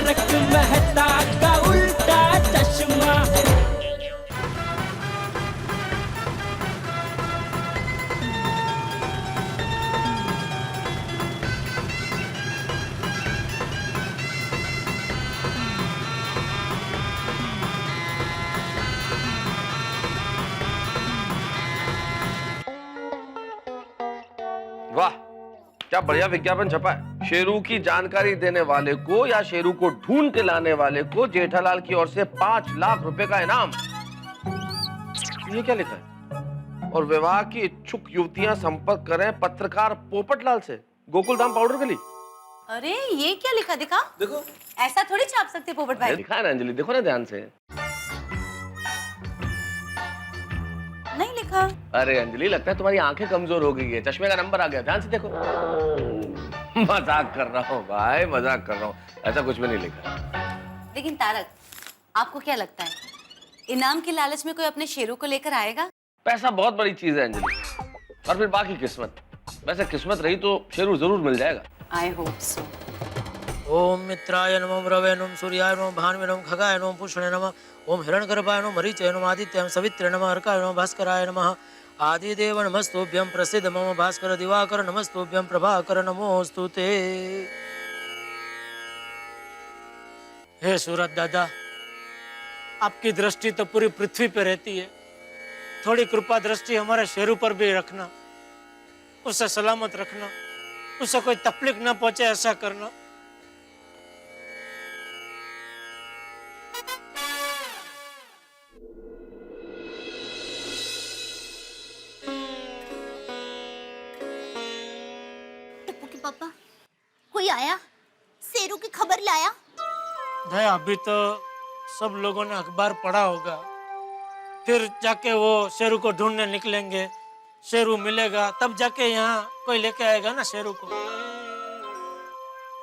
तारक मेहता का उल्टा चश्मा। वाह, क्या बढ़िया विज्ञापन छपा है। शेरू की जानकारी देने वाले को या शेरू को ढूंढ के लाने वाले को जेठालाल की ओर से 5 लाख रुपए का इनाम। ये क्या लिखा है? और विवाह की इच्छुक युवतियां संपर्क करें पत्रकार पोपटलाल से, गोकुलधाम पाउडर के लिए। अरे ये क्या लिखा, दिखा। देखो, ऐसा थोड़ी छाप सकते पोपट भाई। लिखा है ना अंजलि, देखो ना ध्यान से। नहीं लिखा। अरे अंजलि, लगता है तुम्हारी आंखें कमजोर हो गई है, चश्मे का नंबर आ गया, ध्यान से देखो। मजाक कर रहा हूँ भाई, मजाक कर रहा हूँ, ऐसा कुछ भी नहीं लिखा। लेकिन तारक, आपको क्या लगता है इनाम के लालच में कोई अपने शेरू को लेकर आएगा? पैसा बहुत बड़ी चीज है अंजलि, और फिर बाकी किस्मत। वैसे किस्मत रही तो शेरू जरूर मिल जाएगा। I hope so. ओम मित्राय नमः रवे नमः सूर्याय नमः भानुवे नमः खगाय नमः पुष्णे नमः ओम हिरण्यगर्भाय नमः मरीचाय नमः आदित्याय सवित्रे नमः अर्काय नमः भास्कराय नमः आदिदेव नमस्तुभ्यं प्रसिद्ध मम भास्कर दिवाकर नमस्तुभ्यं प्रभाकर नमोस्तुते। हे सूरज दादा, आपकी दृष्टि तो पूरी पृथ्वी पे रहती है, थोड़ी कृपा दृष्टि हमारे शेरू पर भी रखना, उसे सलामत रखना, उसे कोई तकलीफ न पहुंचे ऐसा करना। पापा, कोई आया? शेरू की खबर लाया? दया, अभी तो सब लोगों ने अखबार पढ़ा होगा, फिर जाके वो शेरू को ढूंढने निकलेंगे, शेरू मिलेगा तब जाके यहाँ कोई लेके आएगा ना शेरू को।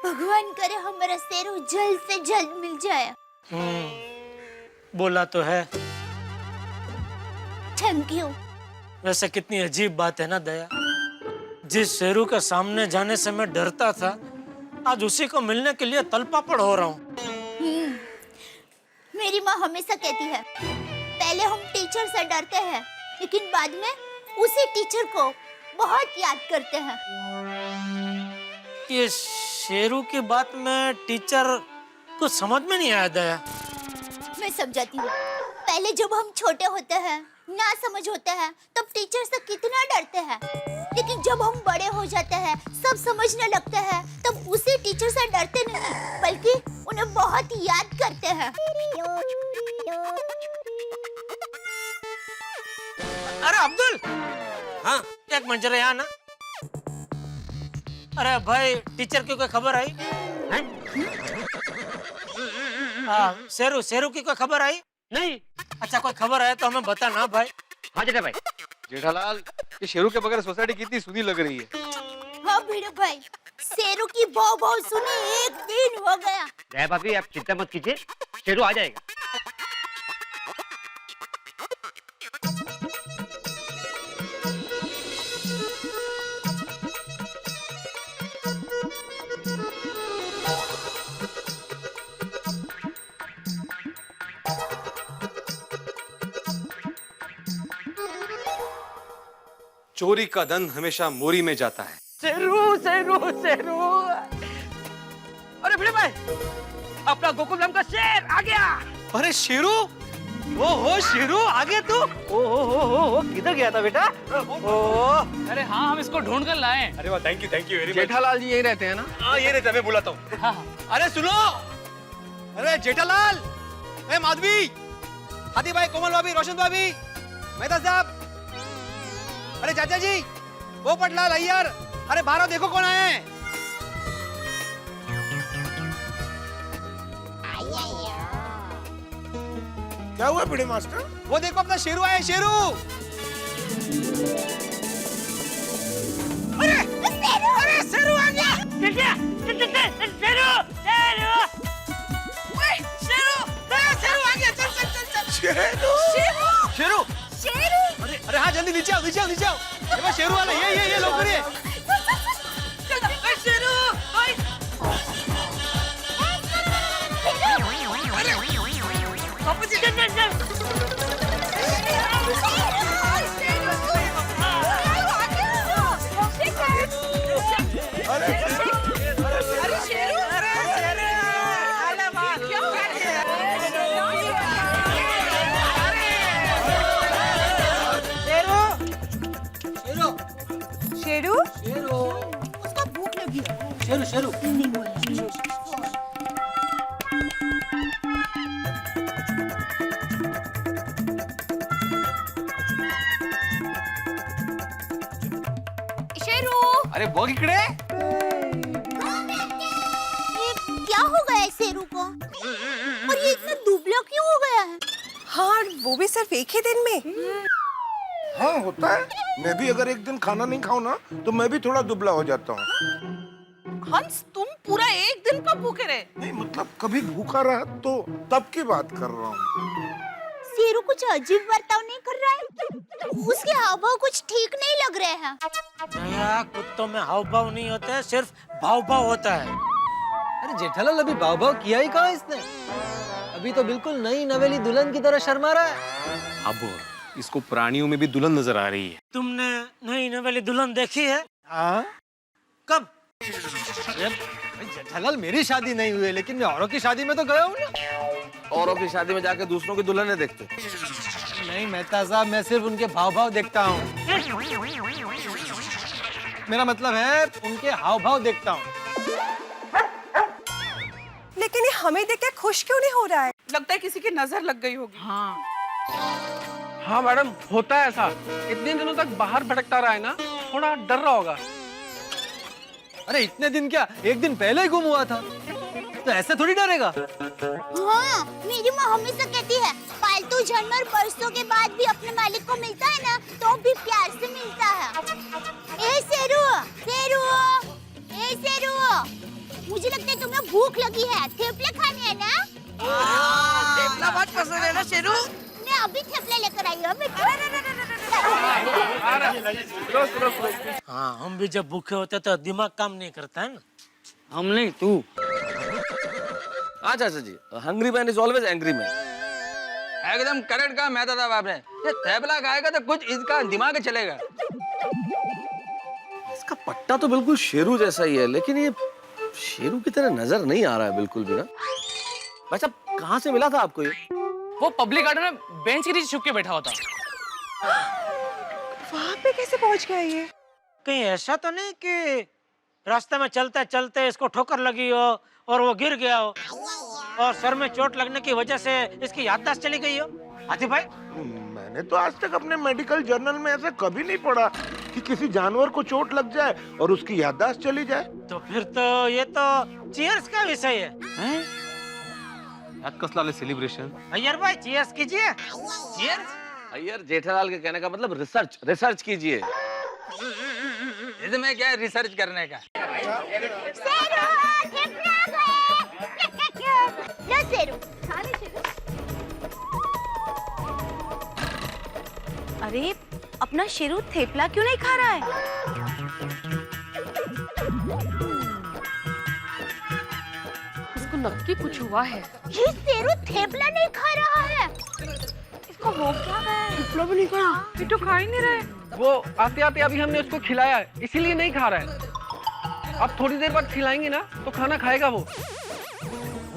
भगवान करे हमारा शेरू जल्द से जल्द मिल जाए। बोला तो है। Thank you. वैसे कितनी अजीब बात है ना दया, जिस शेरू के सामने जाने से मैं डरता था, आज उसी को मिलने के लिए तलपापड़ हो रहा हूँ। मेरी माँ हमेशा कहती है, पहले हम टीचर से डरते हैं, लेकिन बाद में उसी टीचर को बहुत याद करते हैं। ये शेरू की बात में टीचर कुछ समझ में नहीं आया दया। मैं समझाती हूँ। पहले जब हम छोटे होते हैं, ना समझ होते हैं, तब टीचर से कितना डरते हैं, लेकिन जब हम बड़े हो जाते हैं, सब समझने लगते हैं, तब उसी टीचर से डरते नहीं, बल्कि उन्हें बहुत याद करते हैं। अरे अब्दुल, हाँ एक मिनट जरा यहाँ ना। अरे भाई, टीचर की कोई खबर आई? हाँ, शेरू की कोई खबर आई? नहीं। अच्छा, कोई खबर आया तो हमें बता ना भाई। हाँ जेठा भाई। जेठालाल, ये शेरू के बगैर सोसाइटी कितनी सुनी लग रही है। हाँ भिड़ो भाई, शेरू की भौ भौ सुनी 1 दिन हो गया। जय भाभी, आप चिंता मत कीजिए, शेरू आ जाएगा। चोरी का धन हमेशा मोरी में जाता है। शेरू शेरू शेरू। अरे भिड़े भाई, अपना गोकुलधाम का शेर आ गया। अरे शेरू, ओ शेरू आ गया तू। ओ किधर गया था बेटा? अरे हाँ, हम इसको ढूंढ कर लाए। अरे वाह, thank you very much. Jethalal ji यही रहते हैं ना? हाँ ये रहता है, मैं बुलाता हूँ। अरे सुनो, अरे जेठालाल, ए माधवी, हाथी भाई, कोमल भाभी, रोशन भाभी, मेहता साहब, अरे चाचा जी, पोपटलाल अय्यर, अरे बाहर देखो कौन आए हैं। क्या हुआ बड़े मास्टर? वो देखो अपना शेरू आया है, शेरू। अरे शेरू आ गया। शेरू आ गया। चल। शेरू, अरे हाँ जल्दी नीचे आओ, नीचे आओ। ये शेरू वाला, ये लोग करिए। शेरू उसका भूख लगी है। शेरू शेरू नहीं बोला। शेरू, अरे बघ इकडे. ये क्या हो गया है शेरू को? और ये इतना दुबला क्यों हो गया है? हाँ, वो भी सिर्फ एक ही दिन में। हाँ होता है, मैं भी अगर एक दिन खाना नहीं खाऊं ना तो मैं भी थोड़ा दुबला हो जाता हूँ। हंस, तुम पूरा एक दिन कब भूखे रहे? नहीं मतलब कभी भूखा रहा तो तब की बात कर रहा हूँ। शेरू कुछ अजीब बर्ताव नहीं कर रहा है? उसके हाव भाव कुछ ठीक नहीं लग रहे हैं। नया कुत्तों में हाव भाव नहीं होता है, सिर्फ भाव भाव होता है। अरे जेठालाल अभी भाव भाव किया ही कहाँ इसने? अभी तो बिल्कुल नई नवेली दुल्हन की तरह शर्मा रहा है. अब इसको प्राणियों में भी दुल्हन नजर आ रही है. तुमने नई नवेली दुल्हन देखी है? हाँ? कब? जेठालाल मेरी शादी नहीं हुई है, लेकिन मैं औरों की शादी में तो गया हूँ ना. औरों की शादी में जाके दूसरों की दुल्हनें देखते. नहीं मेहता साहब, मैं सिर्फ उनके भाव भाव देखता हूँ. मेरा मतलब है उनके हाव भाव देखता हूँ. लेकिन ये हमें देख के खुश क्यों नहीं हो रहा है? लगता है किसी की नजर लग गई होगी। हाँ मैडम, होता है ऐसा. इतने दिनों तक बाहर भटकता रहा है ना, थोड़ा डर रहा होगा. अरे इतने दिन क्या, एक दिन पहले ही गुम हुआ था, तो ऐसे थोड़ी डरेगा. हाँ, मेरी माँ हमेशा कहती है पालतू जानवर बरसों के बाद भी अपने मालिक को मिलता है ना तो भी प्यार से मिलता है। ए शेरू, शेरू, ए शेरू, मुझे लगता है तुम्हें भूख लगी है, थेपले खाने हैं ना? थेपला बहुत पसंद है ना शेरू? मैं अभी थेपले लेकर आई हूँ बेटा। हाँ, हम भी जब भूखे होते तो दिमाग काम नहीं करता है ना. हम नहीं, तू. अच्छा जी, hungry man is always angry man. एकदम करेक्ट कहा मेहता साहब आपने. ये थैपला खाएगा तो कुछ इसका दिमाग चलेगा. इसका पट्टा तो बिल्कुल शेरू जैसा ही है, लेकिन ये शेरू की तरह नजर नहीं आ रहा है बिल्कुल भी ना. भाई साहब, कहाँ से मिला था आपको ये? वो पब्लिक गार्डन में बेंच के नीचे छुप के बैठा होता. वहाँ पे कैसे पहुँच गया ये? कहीं ऐसा तो नहीं कि रास्ते में चलते चलते इसको ठोकर लगी हो और वो गिर गया हो और सर में चोट लगने की वजह से इसकी याददाश्त चली गई हो? हाथी भाई, मैंने तो आज तक अपने मेडिकल जर्नल में ऐसा कभी नहीं पढ़ा कि किसी जानवर को चोट लग जाए और उसकी याददाश्त चली जाए. तो फिर तो ये तो चीयर्स का विषय है. यात कसलं आलं सेलिब्रेशन. अय्यर भाई, चीयर्स कीजिए. चीयर्स. अय्यर, जेठालाल के कहने का मतलब रिसर्च कीजिए. इसमें क्या है रिसर्च करने का? शेरू, थेपला गए। लो शेरू, खा ले शेरू। अरे, अपना शेरू थेपला क्यों नहीं खा रहा है? इसको नक्की कुछ हुआ है। ये शेरू थेपला नहीं खा रहा है। इसको हो क्या गया है? थेपला भी नहीं खाया। ये तो खा ही नहीं रहा है। वो आते आते अभी हमने उसको खिलाया है, इसीलिए नहीं खा रहा है. अब थोड़ी देर बाद खिलाएंगे ना तो खाना खाएगा वो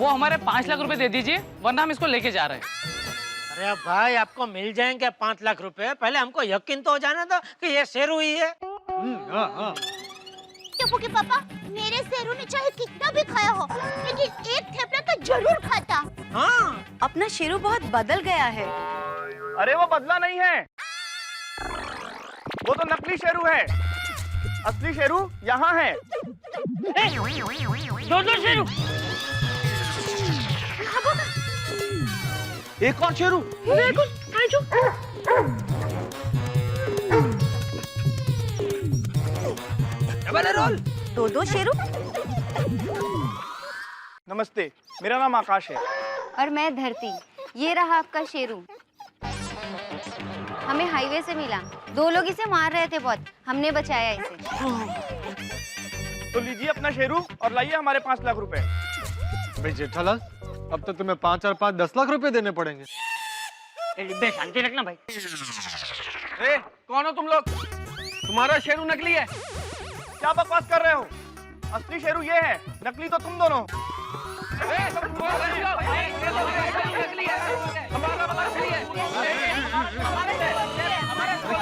हमारे 5 लाख रुपए दे दीजिए, वरना हम इसको लेके जा रहे हैं. अरे भाई, आपको मिल जाएंगे 5 लाख रुपए. पहले हमको यकीन तो हो जाने दो कि ये शेरू ही है. टप्पू के पापा, मेरे शेरू ने चाहे कितना भी खाया हो, लेकिन एक थेपला तो जरूर खाता। हाँ, अपना शेरू बहुत बदल गया है. अरे वो बदला नहीं है, वो तो नकली शेरू है. असली शेरू यहाँ है. दो शेरू. एक और शेरू. दो शेरू. नमस्ते, मेरा नाम आकाश है. और मैं धरती. ये रहा आपका शेरू. हमें हाईवे से मिला. 2 लोग इसे मार रहे थे बहुत. हमने बचाया इसे. तो लीजिए अपना शेरू और लाइए हमारे 5 लाख रुपए. भाई जेठालाल, अब तो तुम्हें 5 और 5 10 लाख रुपए देने पड़ेंगे. शांति रखना भाई। ए, कौन हो तुम लोग? तुम्हारा शेरू नकली है। क्या बकवास कर रहे हो? असली शेरू ये है, नकली तो तुम दोनों।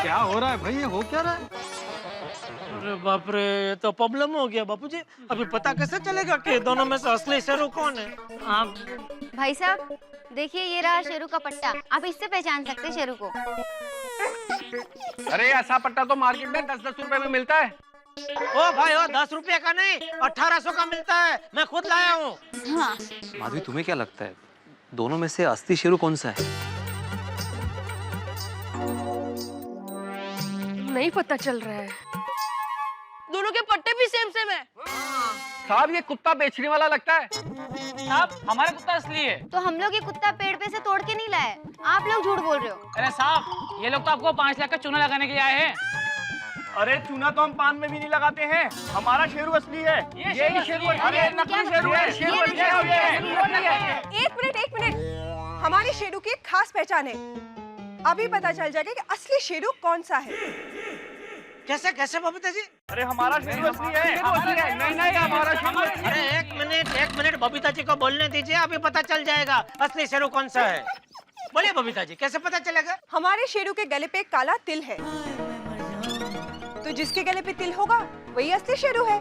क्या हो रहा है भाई, ये हो क्या रहा है? अरे बाप रे, ये तो प्रॉब्लम हो गया बापूजी। अभी पता कैसे चलेगा कि दोनों में से असली शेरू कौन है? आप भाई साहब देखिए, ये रहा शेरू का पट्टा। आप इससे पहचान सकते हैं शेरू को। अरे ऐसा पट्टा तो मार्केट में 10-10 रुपए में मिलता है। ओ भाई, ओ 10 रुपए का नहीं, 1800 का मिलता है। मैं खुद लाया हूँ। हाँ। माधवी, तुम्हें क्या लगता है दोनों में से असली शेरू कौन सा है? नहीं पता चल रहा है। दोनों के पट्टे भी सेम सेम है। साहब ये कुत्ता बेचने वाला लगता है। साहब हमारा कुत्ता असली है। तो हम लोग ये कुत्ता पेड़ पे से तोड़ के नहीं लाए, आप लोग झूठ बोल रहे हो। अरे साहब, ये लोग तो आपको 5 लाख का चूना लगाने के लिए आए हैं। अरे चूना तो हम पान में भी नहीं लगाते हैं। हमारा शेरू असली है। ये शेरू अरे नकली शेरू है। एक मिनट, हमारी शेरू की एक खास पहचान है। अभी पता चल जाएगा कि असली शेरू कौन सा है। कैसे कैसे बबीता जी? अरे हमारा शेरू असली है। नहीं हमारा शेरू। अरे एक मिनट बबीता जी को बोलने दीजिए, अभी पता चल जाएगा असली शेरू कौन सा है। बोलिए बबीता जी, कैसे पता चलेगा? हमारे शेरू के गले पे एक काला तिल है, तो जिसके गले पे तिल होगा वही असली शेरू है।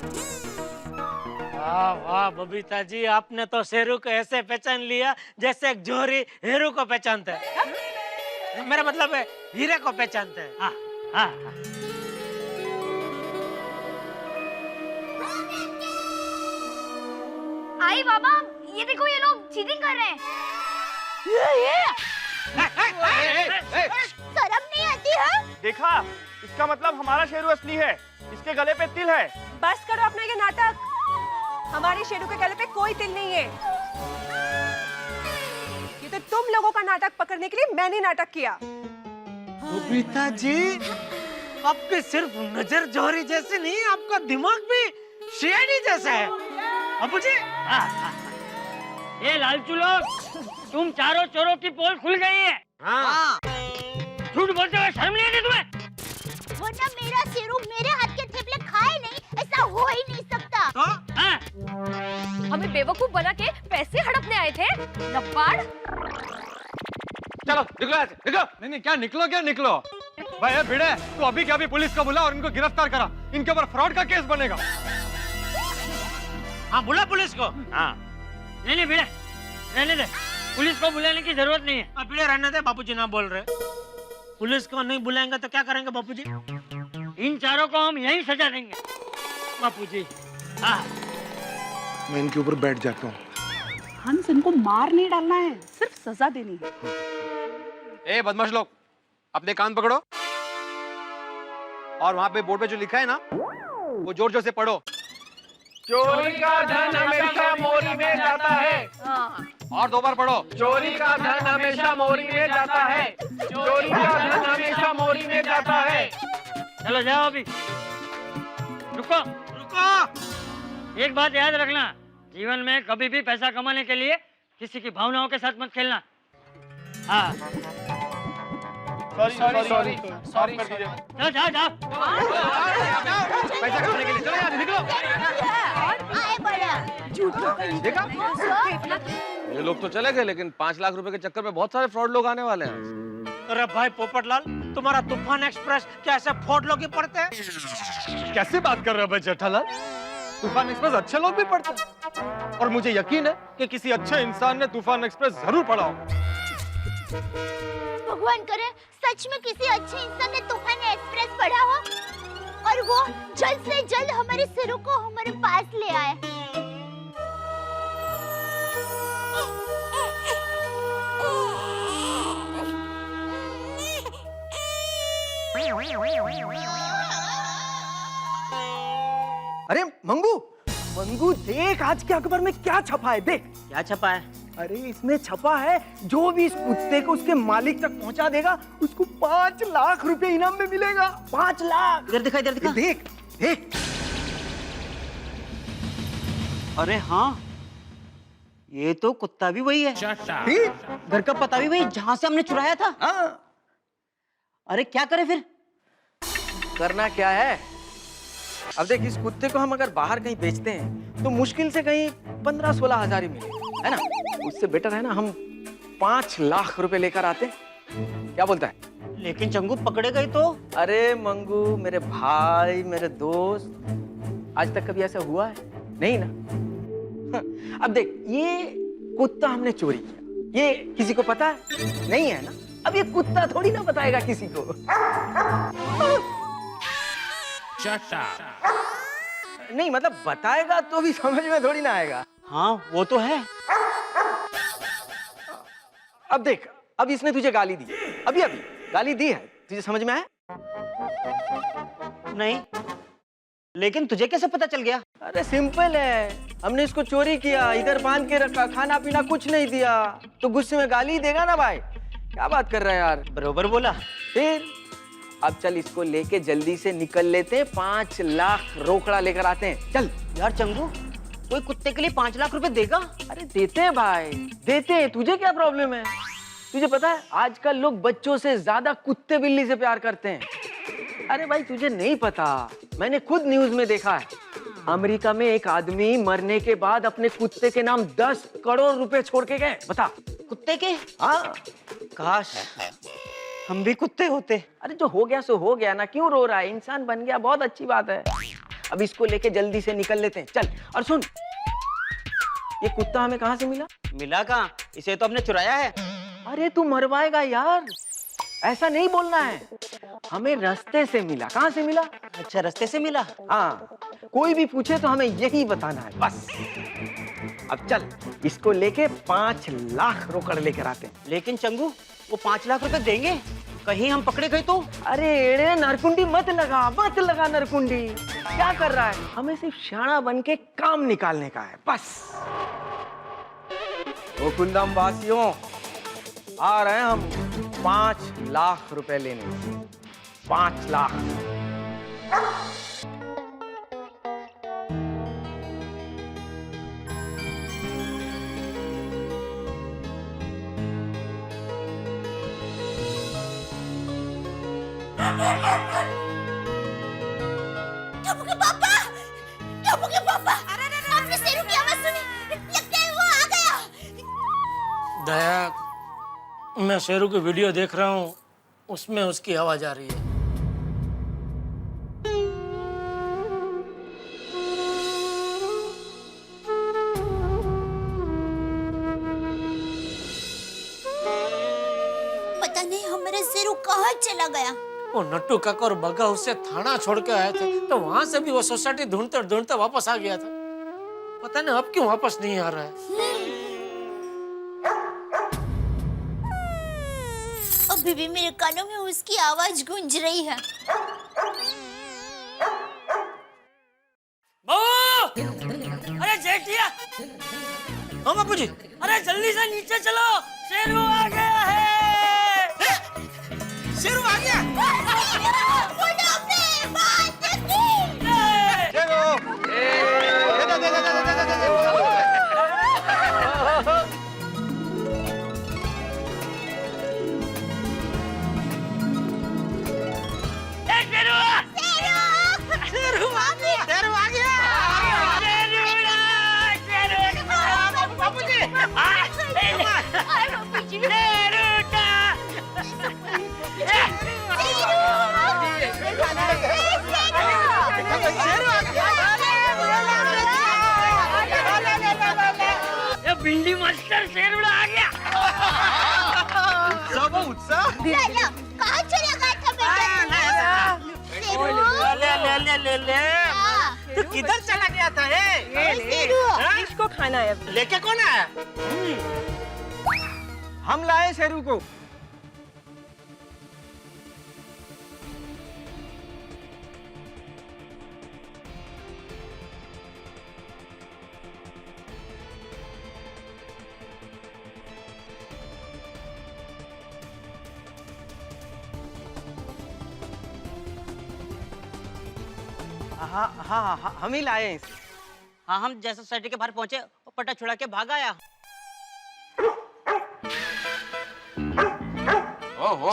वाह वाह बबीता जी, आपने तो शेरू को ऐसे पहचान लिया जैसे एक जोहरी हीरो को पहचानता है। मेरा मतलब है हीरे को पहचानता है। हाँ, हाँ, हाँ। आई बाबा, ये देखो ये लोग चीटिंग कर रहे हैं। शर्म नहीं आती है? देखा, इसका मतलब हमारा शेरू असली है। इसके गले पे तिल है। बस करो अपना ये नाटक। हमारे शेरू के गले पे कोई तिल नहीं है। ये तो तुम लोगों का नाटक पकड़ने के लिए मैंने नाटक किया। बबीता जी, आपकी सिर्फ नजर जोहरी जैसी नहीं, आपका दिमाग भी शेरनी जैसा है। अबू जी, ये लालचू लोग, तुम चारों चोरों की पोल खुल गई है। हाँ। झूठ बोलते हुए शर्म नहीं आती तुम्हें? वरना मेरा शेरू मेरे हाथ के थेपले खाए नहीं, ऐसा हो ही नहीं सकता। तो? हमें बेवकूफ बना के पैसे हड़पने आए थे, नब्बाड़। चलो निकलो यहाँ से, निकलो। नहीं क्या निकलो, क्या निकलो भाई। ये भिड़े, तू अभी क्या अभी पुलिस को बुला और इनको गिरफ्तार करा। इनके ऊपर फ्रॉड का केस बनेगा। हाँ, बुला पुलिस को। हाँ। नहीं भिड़े, रहने दे। पुलिस को बुलाने की जरूरत नहीं है। अब भिड़े रहने दे, बापूजी ना बोल रहे। पुलिस को नहीं बुलाएंगे तो क्या करेंगे बापूजी? इन चारों को हम यहीं सजा देंगे बापूजी। हाँ। मैं इनके ऊपर बैठ जाता हूँ। हंस, इनको मार नहीं डालना है, सिर्फ सजा देनी है। ए बदमाश लोग, अपने कान पकड़ो और वहां पे बोर्ड पे जो लिखा है ना, वो जोर जोर से पढ़ो। चोरी का धन हमेशा मोरी में जाता है। और 2 बार पढ़ो। चोरी का धन हमेशा मोरी में जाता है। चोरी का धन हमेशा मोरी में जाता है। चलो जाओ अभी। रुको रुको। एक बात याद रखना, जीवन में कभी भी पैसा कमाने के लिए किसी की भावनाओं के साथ मत खेलना। हाँ। सॉरी। जाओ जाओ जाओ। पैसा कमाने के लिए चलो यहाँ, निकलो। आए बड़ा देखा? ये लोग तो चले गए, लेकिन 5 लाख रुपए के चक्कर में बहुत सारे फ्रॉड लोग आने वाले हैं। अरे भाई पोपटलाल, तुम्हारा तूफान एक्सप्रेस क्या ऐसे फ्रॉड लोग ही पढ़ते हैं? कैसे बात कर रहे हो भाई जेठालाल? तूफान एक्सप्रेस अच्छे लोग भी पढ़ते हैं और मुझे यकीन है कि किसी अच्छे इंसान ने तूफान एक्सप्रेस जरूर पढ़ा हो। भगवान करे सच में किसी अच्छे इंसान ने तूफान एक्सप्रेस पढ़ा हो और वो जल्द से जल्द हमारे शेरू को हमारे पास ले आए। अरे मंगू देख, आज के अखबार में क्या छपा है। देख क्या छपा है? अरे इसमें छपा है, जो भी इस कुत्ते को उसके मालिक तक पहुंचा देगा उसको 5 लाख रुपए इनाम में मिलेगा। 5 लाख। इधर दिखा, इधर दिखा। देख देख। अरे हाँ, ये तो कुत्ता भी वही है, घर का पता भी वही जहाँ से हमने चुराया था। अरे क्या करे फिर? करना क्या है? अब देख, इस कुत्ते को हम अगर बाहर कहीं बेचते हैं तो मुश्किल से कहीं 15-16 हजार ही मिले, है ना? उससे बेटर है ना हम 5 लाख रुपए लेकर आते। क्या बोलता है? लेकिन चंगू पकड़े गए तो? अरे मंगू, मेरे भाई, मेरे दोस्त, आज तक कभी ऐसा हुआ है? नहीं ना। अब देख, ये कुत्ता हमने चोरी किया, ये किसी को पता है? नहीं है ना। अब ये कुत्ता थोड़ी ना बताएगा किसी को। नहीं मतलब बताएगा तो भी समझ में थोड़ी ना आएगा। हाँ वो तो है। अब देख, अब इसने तुझे गाली दी, अभी अभी गाली दी है, तुझे समझ में आया? नहीं, लेकिन तुझे कैसे पता चल गया? अरे सिंपल है, हमने इसको चोरी किया, इधर बांध के रखा, खाना पीना कुछ नहीं दिया, तो गुस्से में गाली देगा ना भाई। क्या बात कर रहा है यार? बरोबर बोला। फिर अब चल, इसको लेके जल्दी से निकल लेते हैं, 5 लाख रोकड़ा लेकर आते हैं। चल यार चंगू, कोई कुत्ते के लिए 5 लाख रुपए देगा? अरे देते हैं भाई, देते हैं। तुझे क्या प्रॉब्लम है? तुझे पता है आजकल लोग बच्चों से ज्यादा कुत्ते बिल्ली से प्यार करते हैं। अरे भाई तुझे नहीं पता, मैंने खुद न्यूज में देखा है, अमेरिका में एक आदमी मरने के बाद अपने कुत्ते के नाम 10 करोड़ रुपए छोड़ के गए। बता। कुत्ते के? हाँ। काश हम भी कुत्ते होते। अरे जो हो गया सो हो गया ना, क्यों रो रहा है? इंसान बन गया, बहुत अच्छी बात है। अब इसको लेके जल्दी से निकल लेते हैं। चल। और सुन, ये कुत्ता हमें कहाँ से मिला? मिला कहाँ? इसे तो हमने चुराया है। अरे तू मरवाएगा यार, ऐसा नहीं बोलना है। हमें रास्ते से मिला। कहाँ से मिला? अच्छा, रास्ते से मिला। हाँ, कोई भी पूछे तो हमें यही बताना है बस। अब चल, इसको लेके 5 लाख रोकड़ लेकर आते हैं। लेकिन चंगू, वो 5 लाख रुपए देंगे? कहीं हम पकड़े गए तो? अरे एड़े नरकुंडी मत लगा नरकुंडी। क्या कर रहा है? हमें सिर्फ शाना बन के काम निकालने का है बस। गोकुलधाम वासियों, आ रहे हैं हम 5 लाख रुपए लेने। 5 लाख। टप्पू के पापा! टप्पू के पापा! आपने शेरू की आवाज सुनी? लगता है वो आ गया। दया, मैं शेरू की वीडियो देख रहा हूँ, उसमें उसकी आवाज आ रही है। पता नहीं हमारा शेरू कहाँ चला गया। वो नट्टू काका और बग्गा उससे थाना छोड़ के आए थे, तो वहां से भी वो सोसाइटी ढूंढते ढूंढते वापस आ गया था। पता नहीं अब क्यों वापस नहीं आ रहा है। अभी भी मेरे कानों में उसकी आवाज गूंज रही है। अरे जेठिया, हाँ बापू जी। अरे जल्दी से नीचे चलो, शेरू आ गया है। शेरू आ गया। भिंडी मास्टर शेरू आ गया। उत्साह कहाँ चला गया था बेटा? ले तू किधर चला गया था? इसको खाना है। लेके कौन आया? हम लाए शेरू को। हाँ, हम ही लाए हैं इसे। हाँ, हम जैसे सोसाइटी के बाहर पहुंचे, वो पट्टा छुड़ा के भाग आया।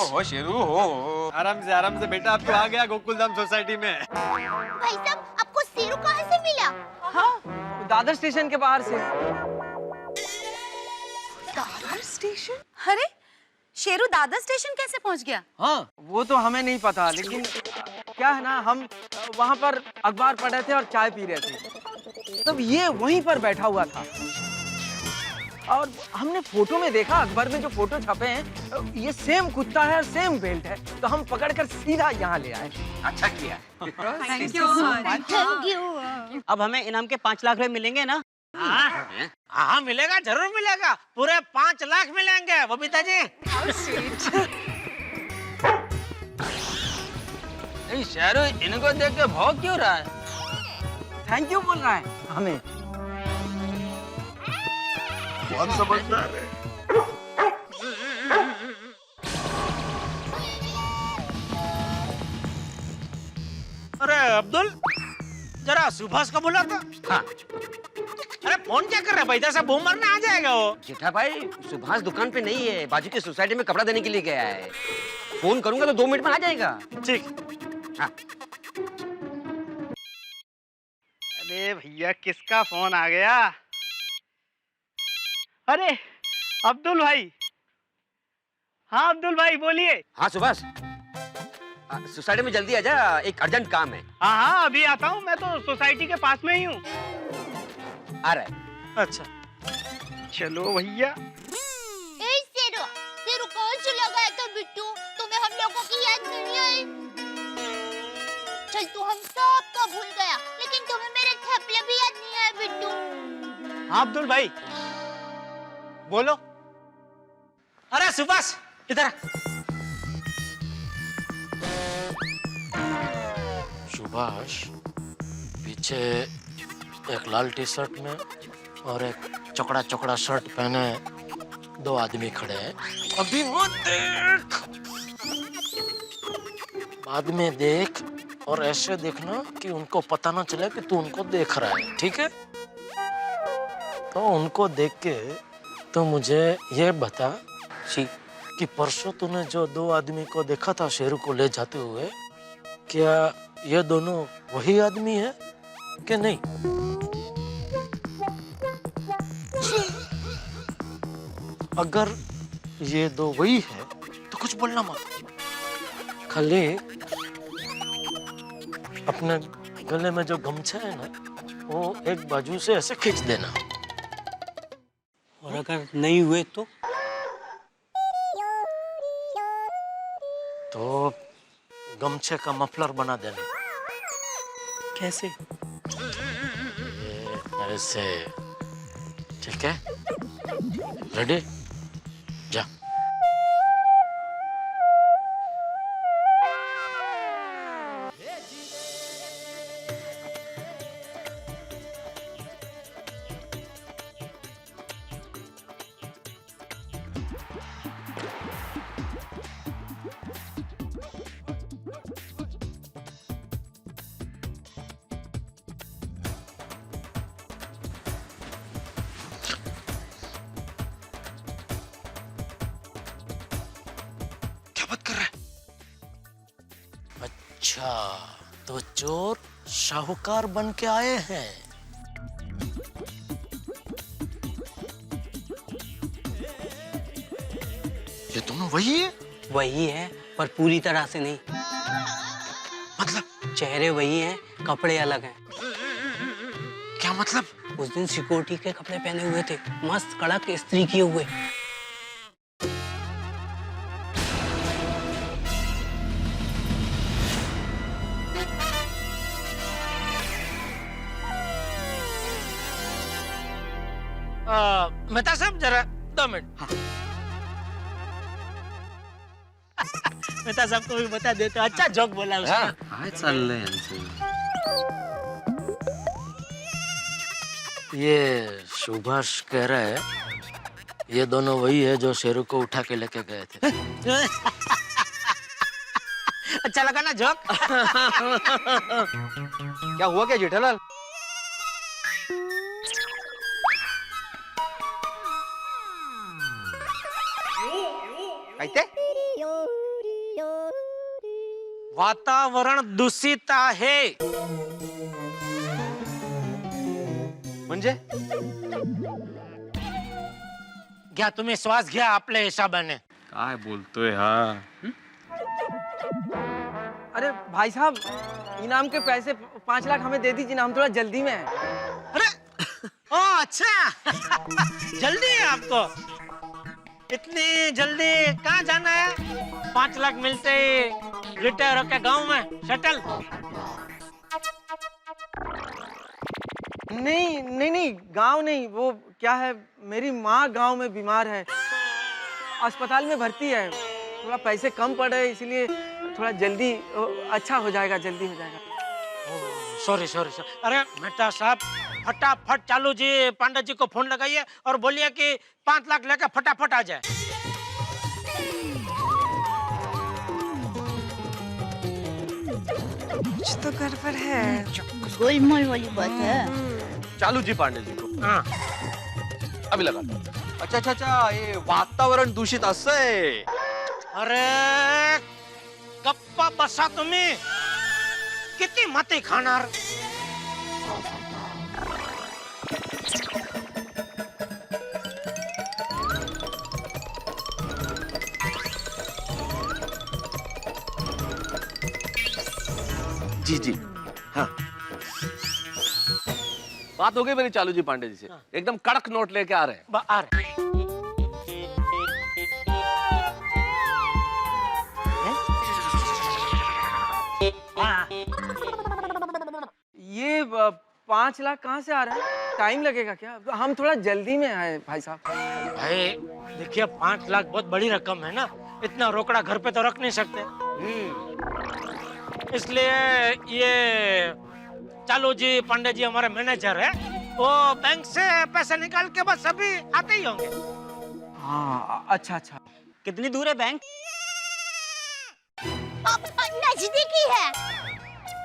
हो शेरू हो। आराम से बेटा, अब तो आ गया गोकुलधाम सोसाइटी में। भाई साहब, आपको शेरू कहाँ से मिला? हाँ, दादर स्टेशन के बाहर से। दादर स्टेशन? अरे शेरू दादर स्टेशन कैसे पहुंच गया? हाँ, वो तो हमें नहीं पता, लेकिन क्या है ना, हम वहाँ पर अखबार पढ़ रहे थे और चाय पी रहे थे, तब ये वहीं पर बैठा हुआ था और हमने फोटो में देखा, अखबार में जो फोटो छपे हैं, ये सेम कुत्ता है और सेम बेल्ट है, तो हम पकड़कर सीधा यहाँ ले आए। अच्छा किया। Thank you. अब हमें इनाम के 5 लाख रुपए मिलेंगे ना? हाँ मिलेगा, जरूर मिलेगा, पूरे 5 लाख मिलेंगे बबीता जी। शेरू इनको देख के भौंक क्यों रहा है? थैंक यू बोल रहा है हमें। बहुत समझदार है। अरे अब्दुल, जरा सुभाष को बुला तो। हाँ। अरे फोन क्या कर रहा है भाई, इधर से बूम मारने आ जाएगा वो। जेठा भाई, सुभाष दुकान पे नहीं है, बाजू की सोसाइटी में कपड़ा देने के लिए गया है। फोन करूंगा तो 2 मिनट में आ जाएगा। ठीक। हाँ। अरे भैया, किसका फोन आ गया? अरे अब्दुल भाई। हाँ अब्दुल भाई बोलिए। हाँ सुभाष, सोसाइटी में जल्दी आ जा, एक अर्जेंट काम है। हाँ अभी आता हूँ, मैं तो सोसाइटी के पास में ही हूँ। आ रहा है। अच्छा चलो भैया। शेरू, शेरू कौन चला गया था बिट्टू? तुम्हें हम लोगों की याद नहीं आई? चल तू हम सबको भूल गया, लेकिन तुम्हें मेरे थैपले भी याद नहीं आए बिट्टू। हाँ अब्दुल भाई बोलो। अरे सुभाष इधर। सुभाष, पीछे एक लाल टी शर्ट में और एक चौकड़ा चौकड़ा शर्ट पहने 2 आदमी खड़े हैं। अभी मत देख, बाद में देख, और ऐसे देखना कि उनको पता ना चले कि तू उनको देख रहा है, ठीक है? तो उनको देख के तो मुझे ये बता कि परसों तूने जो 2 आदमी को देखा था शेरू को ले जाते हुए, क्या ये दोनों वही आदमी है कि नहीं? अगर ये 2 वही है तो कुछ बोलना मत, खाली अपने गले में जो गमछा है ना, वो एक बाजू से ऐसे खींच देना। और अगर नहीं हुए तो गमछे का मफलर बना देना। कैसे? ये ऐसे, ठीक है? रेडी? जा। अच्छा, तो चोर साहूकार बन के आए हैं। ये दोनों वही है? वही है, पर पूरी तरह से नहीं। मतलब? चेहरे वही हैं, कपड़े अलग हैं। क्या मतलब? उस दिन सिक्योरिटी के कपड़े पहने हुए थे, मस्त कड़क इस्त्री किए हुए। मेहता साहब जरा 2 मिनट। मेहता साहब को भी बता देते, अच्छा जोक बोला उसने। हाँ चल रहे ये सुभाष कह रहा है ये दोनों वही है जो शेरू को उठा के लेके गए थे। अच्छा लगा ना जोक? क्या हुआ क्या जेठालाल? कहते वातावरण दूषित है। म्हणजे घ्या तुम्ही श्वास घ्या आपल्या हिशोबाने। काय बोलतोय हा? अरे भाई साहब, इनाम के पैसे 5 लाख हमें दे दीजिए ना, हम थोड़ा जल्दी में हैं। अरे ओ अच्छा जल्दी है आपको? इतनी जल्दी कहाँ जाना है? 5 लाख मिलते ही रिटायर होके गांव में शटल। नहीं नहीं नहीं, गांव नहीं, वो क्या है, मेरी माँ गांव में बीमार है, अस्पताल में भर्ती है, थोड़ा पैसे कम पड़ रहे इसलिए थोड़ा जल्दी अच्छा हो जाएगा, जल्दी हो जाएगा। Sorry sorry sorry. अरे मेहता साहब, फटाफट चालू जी पांडे जी को फोन लगाइए और बोलिए कि 5 लाख लेकर फटाफट आ जाए। कुछ तो गड़बड़ है। गोलमाल वाली बात है। चालू जी पांडे जी को। हाँ अभी लगा। अच्छा अच्छा अच्छा, ये वातावरण दूषित असं आहे। अरे गप्पा बसा तुम्ही, किती मते खाणार? जी जी हाँ, बात हो गई मेरी चालू जी पांडे जी से। एकदम कड़क नोट लेके आ रहे हैं। आ रहे। ये 5 लाख कहाँ से आ रहा है? टाइम लगेगा क्या? हम थोड़ा जल्दी में आए भाई साहब। भाई देखिए 5 लाख बहुत बड़ी रकम है ना, इतना रोकड़ा घर पे तो रख नहीं सकते। इसलिए ये चालू जी पांडे जी हमारे मैनेजर है, वो बैंक से पैसे निकाल के बस अभी आते ही होंगे। हाँ अच्छा अच्छा। कितनी दूर है बैंक? नजदीकी है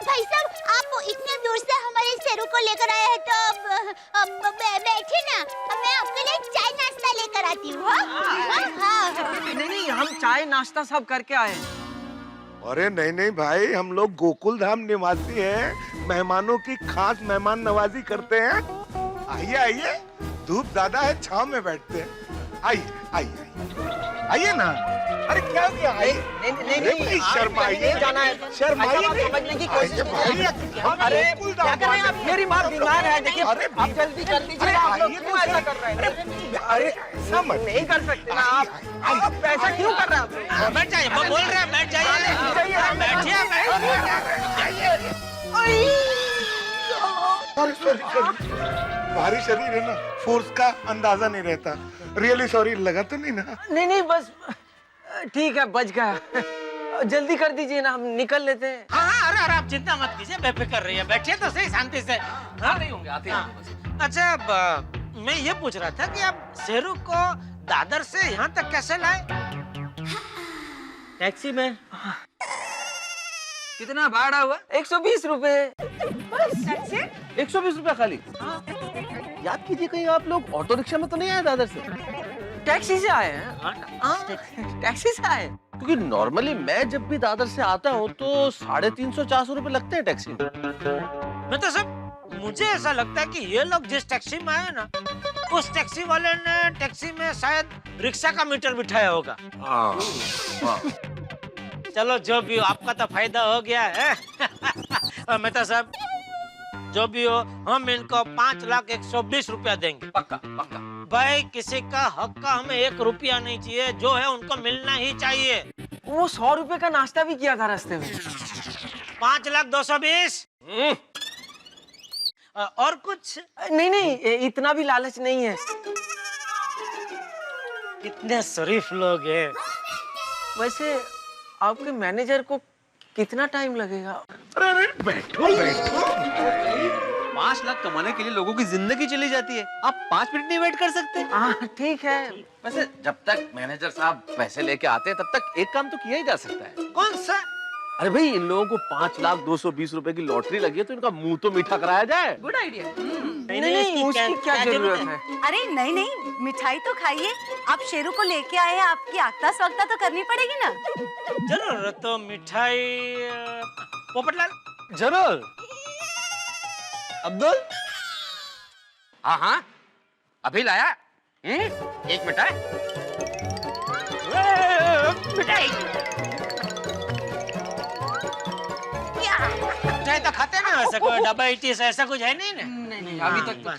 भाई साहब। आप इतने दूर से हमारे शेरू को लेकर आए हैं तो बैठे ना, मैं आपके लिए चाय नाश्ता लेकर आती हूँ। नहीं नहीं, हम चाय नाश्ता सब करके आए। अरे नहीं नहीं भाई, हम लोग गोकुल धाम निवासी हैं, मेहमानों की खास मेहमान नवाजी करते हैं। आइए आइए, धूप ज्यादा है, छांव में बैठते हैं। आइए आइए आइए ना। अरे क्या क्या? नहीं नहीं, शर्माइए, जाना है, शर्माइए समझने की कोशिश कीजिए। अरे क्या कर रहे हैं आप? मेरी माँ बीमार है, देखिए आप जल्दी कर दीजिए। आप लोग क्यों ऐसा कर रहे हैं? अरे समझ नहीं कर सकते ना आप ऐसा क्यों कर रहे हैं? बैठ जाइए, वो बोल रहे हैं बैठ जाइए। बैठिए भारी शरीर है ना, फोर्स का अंदाजा नहीं रहता। रियली सॉरी, लगा तो नहीं ना? नहीं नहीं, बस ठीक है, बच गया। जल्दी कर दीजिए ना, हम निकल लेते हैं। हाँ अरे आप चिंता मत कीजिए, बेफिक्र रहिए, बैठिए तो सही शांति से। आते ही होंगे, आते ही होंगे। अच्छा मैं ये पूछ रहा था कि आप शेरू को दादर से यहाँ तक कैसे लाए? टैक्सी में। कितना भाड़ा हुआ? 120 रुपए। 120 रुपया खाली? याद कीजिए, कहीं आप लोग ऑटो रिक्शा में तो नहीं आए दादर से? टैक्सी से आए हैं। टैक्सी से आए? क्योंकि नॉर्मली मैं जब भी दादर से आता हूँ तो 350-400 रुपए लगते हैं टैक्सी में। मैं तो सब मुझे ऐसा लगता है कि ये लोग जिस टैक्सी में आए ना, उस टैक्सी वाले ने टैक्सी में शायद रिक्शा का मीटर बिठाया होगा। चलो जो भी हो, आपका तो फायदा हो गया है। मेहता साहब जो भी हो, हम इनको 5,120 रुपया देंगे। पक्का पक्का भाई, किसी का हक का हमें 1 रुपया नहीं चाहिए, जो है उनको मिलना ही चाहिए। वो 100 रुपए का नाश्ता भी किया था रास्ते में। 5,220। और कुछ? नहीं नहीं, इतना भी लालच नहीं है। कितने शरीफ लोग हैं। वैसे आपके मैनेजर को कितना टाइम लगेगा? अरे बैठो बैठो। 5 लाख कमाने के लिए लोगों की जिंदगी चली जाती है, आप 5 मिनट नहीं वेट कर सकते? हाँ ठीक है। वैसे जब तक मैनेजर साहब पैसे लेके आते हैं तब तक एक काम तो किया ही जा सकता है। कौन सा? अरे भाई इन लोगों को 5,220 रुपए की लॉटरी लगी है तो इनका मुंह तो मीठा कराया जाए। Good idea. नहीं, उसकी क्या जरूरत है? अरे नहीं नहीं, मिठाई तो खाइए। आप शेरू को लेके आए हैं, आपकी आगता स्वागता तो करनी पड़ेगी ना। जरूर, तो मिठाई पोपटलाल। जरूर। अब्दुल। हाँ हाँ, अभी लाया। एक मिठाई। मिठाई मिठाई तो खाते ना, ऐसा कोई डायबिटीज ऐसा कुछ है नहीं ना? नहीं, अभी तक तो।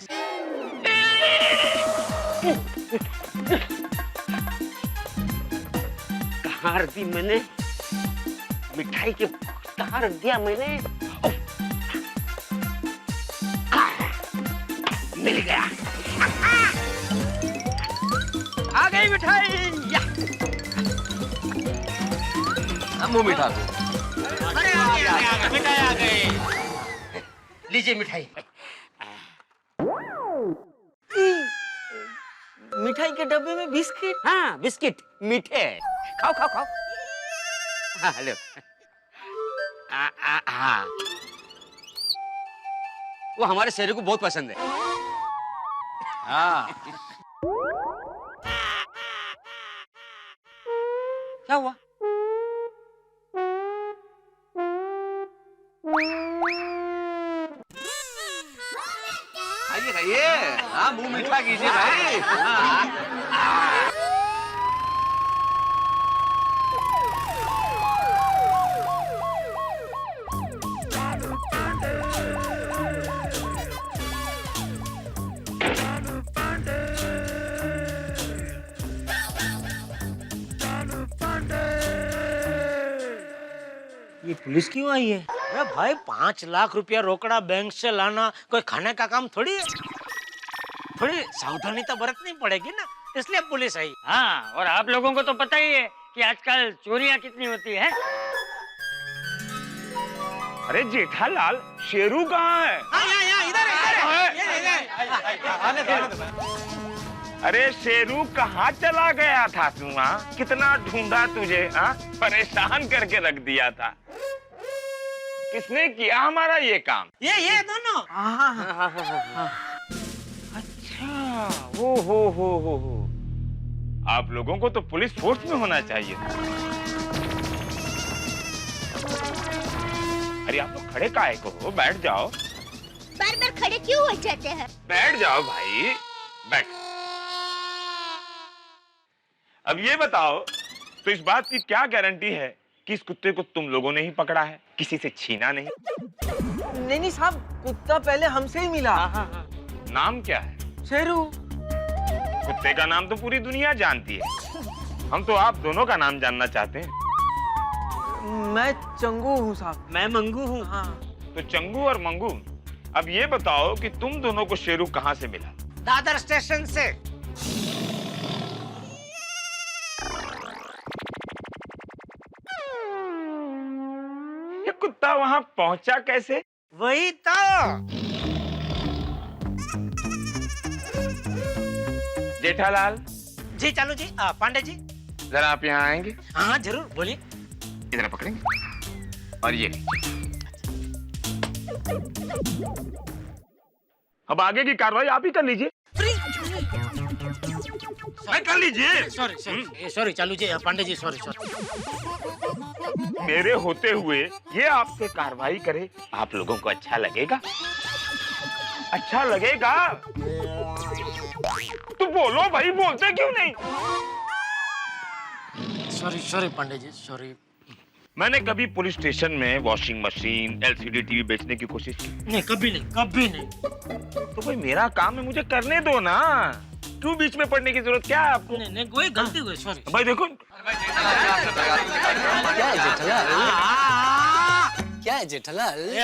कहाँ रख दी मैंने मिठाई के? कहाँ रख दिया मैंने? मिल गया। आ गई मिठाई। मुंह मीठा। अरे आ गई मिठाई आ गई। लीजिए मिठाई। मिठाई के डब्बे में बिस्किट? हाँ बिस्किट मीठे। खाओ खाओ खाओ। हाँ हेलो। हाँ वो हमारे शेरू को बहुत पसंद है। हाँ क्या हुआ? खाइए खाइए। हाँ मुंह मीठा कीजिए भाई। हाँ। ये पुलिस क्यों आई है? अरे भाई 5 लाख रुपया रोकड़ा बैंक से लाना कोई खाने का काम थोड़ी है। थोड़ी सावधानी तो बरतनी पड़ेगी ना, इसलिए पुलिस आई। हाँ, और आप लोगों को तो पता ही है कि आजकल चोरियां कितनी होती है। अरे जेठालाल, शेरू कहाँ है? अरे शेरू कहाँ चला गया था तू? कितना ढूंढा तुझे, परेशान करके रख दिया था। किसने किया हमारा ये काम? ये दोनों। अच्छा, हो। आप लोगों को तो पुलिस फोर्स में होना चाहिए। अरे आप लोग खड़े काहे को हो? बैठ जाओ। बार बार खड़े क्यों हो जाते हैं? बैठ जाओ भाई, बैठ। अब ये बताओ, तो इस बात की क्या गारंटी है कि इस कुत्ते को तुम लोगों ने ही पकड़ा है, किसी से छीना नहीं? नहीं साहब, कुत्ता पहले हमसे ही मिला। नाम क्या है? शेरू। कुत्ते का नाम तो पूरी दुनिया जानती है। हम तो आप दोनों का नाम जानना चाहते हैं। मैं चंगू हूँ साहब। मैं मंगू हूँ। हाँ। तो चंगू और मंगू, अब ये बताओ कि तुम दोनों को शेरू कहाँ से मिला? दादर स्टेशन से। ये कुत्ता वहाँ पहुँचा कैसे? वही तो। जेठालाल जी चालू जी। पांडे जी जरा आप यहाँ आएंगे? हाँ जरूर, बोलिए। इधर पकड़ेंगे और ये अब आगे की कार्रवाई आप ही कर लीजिए। कर लीजिए। सॉरी चालू जी, पांडे जी सॉरी। मेरे होते हुए ये आपसे कार्रवाई करे, आप लोगों को अच्छा लगेगा? अच्छा लगेगा तो बोलो भाई, बोलते क्यों नहीं? Sorry Pandey ji, sorry. मैंने कभी पुलिस स्टेशन में वॉशिंग मशीन, एलसीडी टीवी बेचने की कोशिश की? नहीं, कभी नहीं। तो भाई मेरा काम है, मुझे करने दो ना। क्यों बीच में पड़ने की जरूरत क्या है आपको? नहीं, कोई गलती हुई, सॉरी। भाई देखो क्या है जेठालाल?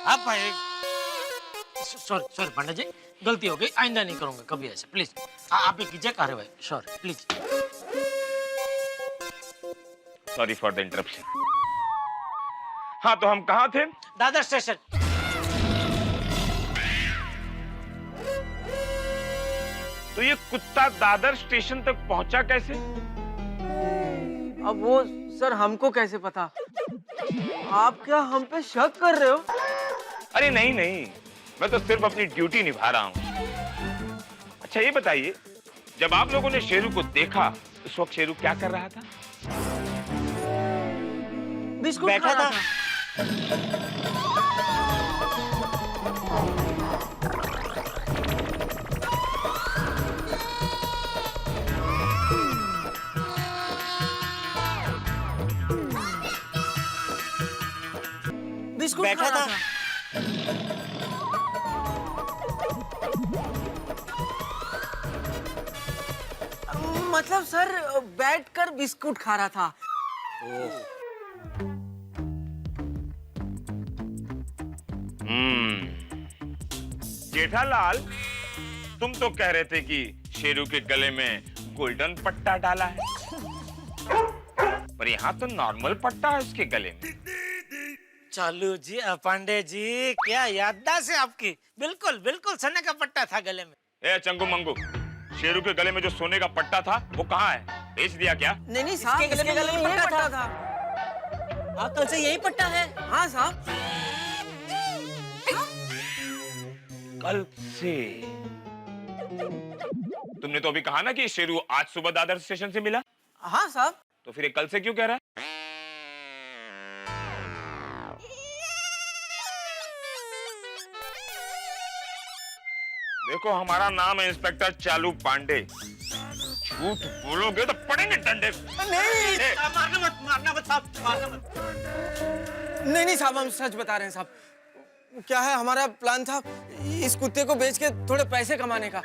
आप भाई सॉरी पांडे जी, गलती हो गई, आइंदा नहीं करूंगा कभी ऐसे, प्लीज। आप ही कीजिए कार्रवाई, sorry please. Sorry for the interruption. हाँ तो हम कहाँ थे? दादर स्टेशन। तो ये कुत्ता दादर स्टेशन तक पहुंचा कैसे? अब वो सर हमको कैसे पता? आप क्या हम पे शक कर रहे हो? अरे नहीं नहीं, मैं तो सिर्फ अपनी ड्यूटी निभा रहा हूँ। अच्छा ये बताइए, जब आप लोगों ने शेरू को देखा उस वक्त शेरू क्या कर रहा था? बिस्कुट बैठा खा रहा था। बिस्कुट बैठा खा रहा था। मतलब सर बैठकर बिस्कुट खा रहा था। जेठालाल, तुम तो कह रहे थे कि शेरू के गले में गोल्डन पट्टा डाला है, पर यहाँ तो नॉर्मल पट्टा है उसके गले में। चालू जी, पांडे जी, क्या याददाश्त है आपकी। बिल्कुल बिल्कुल सोने का पट्टा था गले में। ए चंगू मंगू, शेरू के गले में जो सोने का पट्टा था वो कहाँ है? बेच दिया क्या? नहीं साहब, इसके गले में यही पट्टा था। हाँ, कल से यही पट्टा है। हाँ साहब। कल से? तुमने तो अभी कहा ना कि शेरू आज सुबह दादर स्टेशन से मिला। हाँ साहब। तो फिर ये कल से क्यों कह रहा है? देखो, हमारा नाम है इंस्पेक्टर चालू पांडे। झूठ बोलोगे तो पड़ेंगे डंडे। नहीं, मारना मत साहब, मारना मत। नहीं साहब, हम सच बता रहे हैं साहब। क्या है, हमारा प्लान था इस कुत्ते को बेच के थोड़े पैसे कमाने का।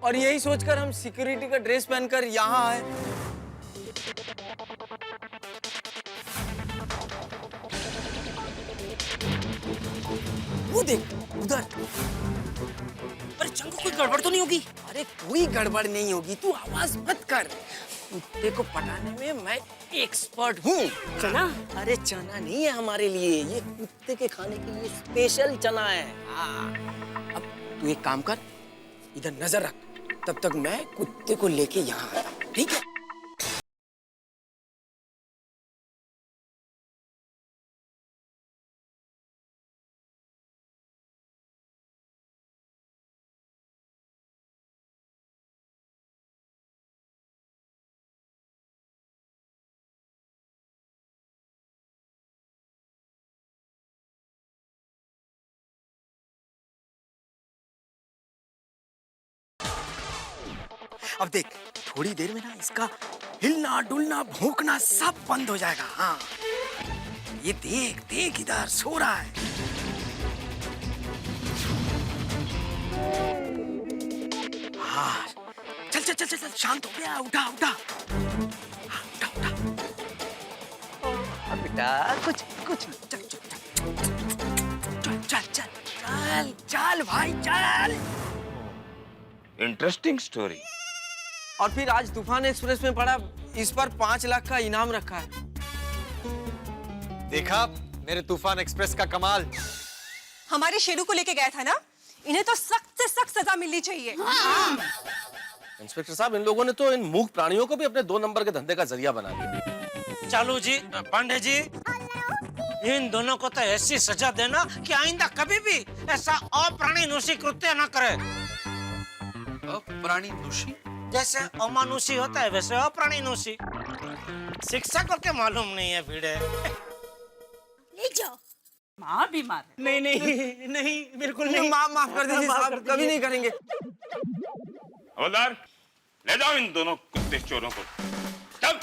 और यही सोचकर हम सिक्योरिटी का ड्रेस पहनकर यहाँ आए। वो देख उधर। अरे चंगू, कोई गड़बड़ तो नहीं होगी? अरे कोई गड़बड़ नहीं होगी, तू आवाज मत कर। कुत्ते को पटाने में मैं एक्सपर्ट हूँ। चना? अरे चना नहीं है हमारे लिए, ये कुत्ते के खाने के लिए स्पेशल चना है। अब तू एक काम कर, इधर नजर रख, तब तक मैं कुत्ते को लेके यहाँ आया, ठीक है? अब देख, थोड़ी देर में ना इसका हिलना डुलना भौंकना सब बंद हो जाएगा। हाँ, ये देख देख इधर सो रहा है। हाँ, चल चल चल चल, शांत हो गया, उठा उठा। हाँ, उठा उठा। बेटा कुछ कुछ चल चल चल चल चल चल चल भाई चल। Interesting story. और फिर आज तूफान एक्सप्रेस में पड़ा, इस पर 5 लाख का इनाम रखा है। देखा मेरे तूफान एक्सप्रेस का कमाल। हमारे शेरू को लेके गया था ना, इन्हें तो सख्त से सख्त सजा मिलनी चाहिए। इंस्पेक्टर साहब, इन लोगों ने तो इन मूक प्राणियों को भी अपने 2 नंबर के धंधे का जरिया बना दिया। चालू जी, पांडे जी, इन दोनों को तो ऐसी सजा देना कि आइंदा कभी भी ऐसा अप्राणीनुषी कृत्य न करे। अप्राणीनुषी? जैसे अमानुषी होता है वैसे अप्राणीनुषी। शिक्षकों के मालूम नहीं है भिड़े। ले जाओ। माँ बीमार है। नहीं नहीं नहीं, बिल्कुल नहीं। माफ कर दीजिए साहब, कभी नहीं करेंगे। हवलदार, ले जाओ इन दोनों कुत्ते चोरों को। चल।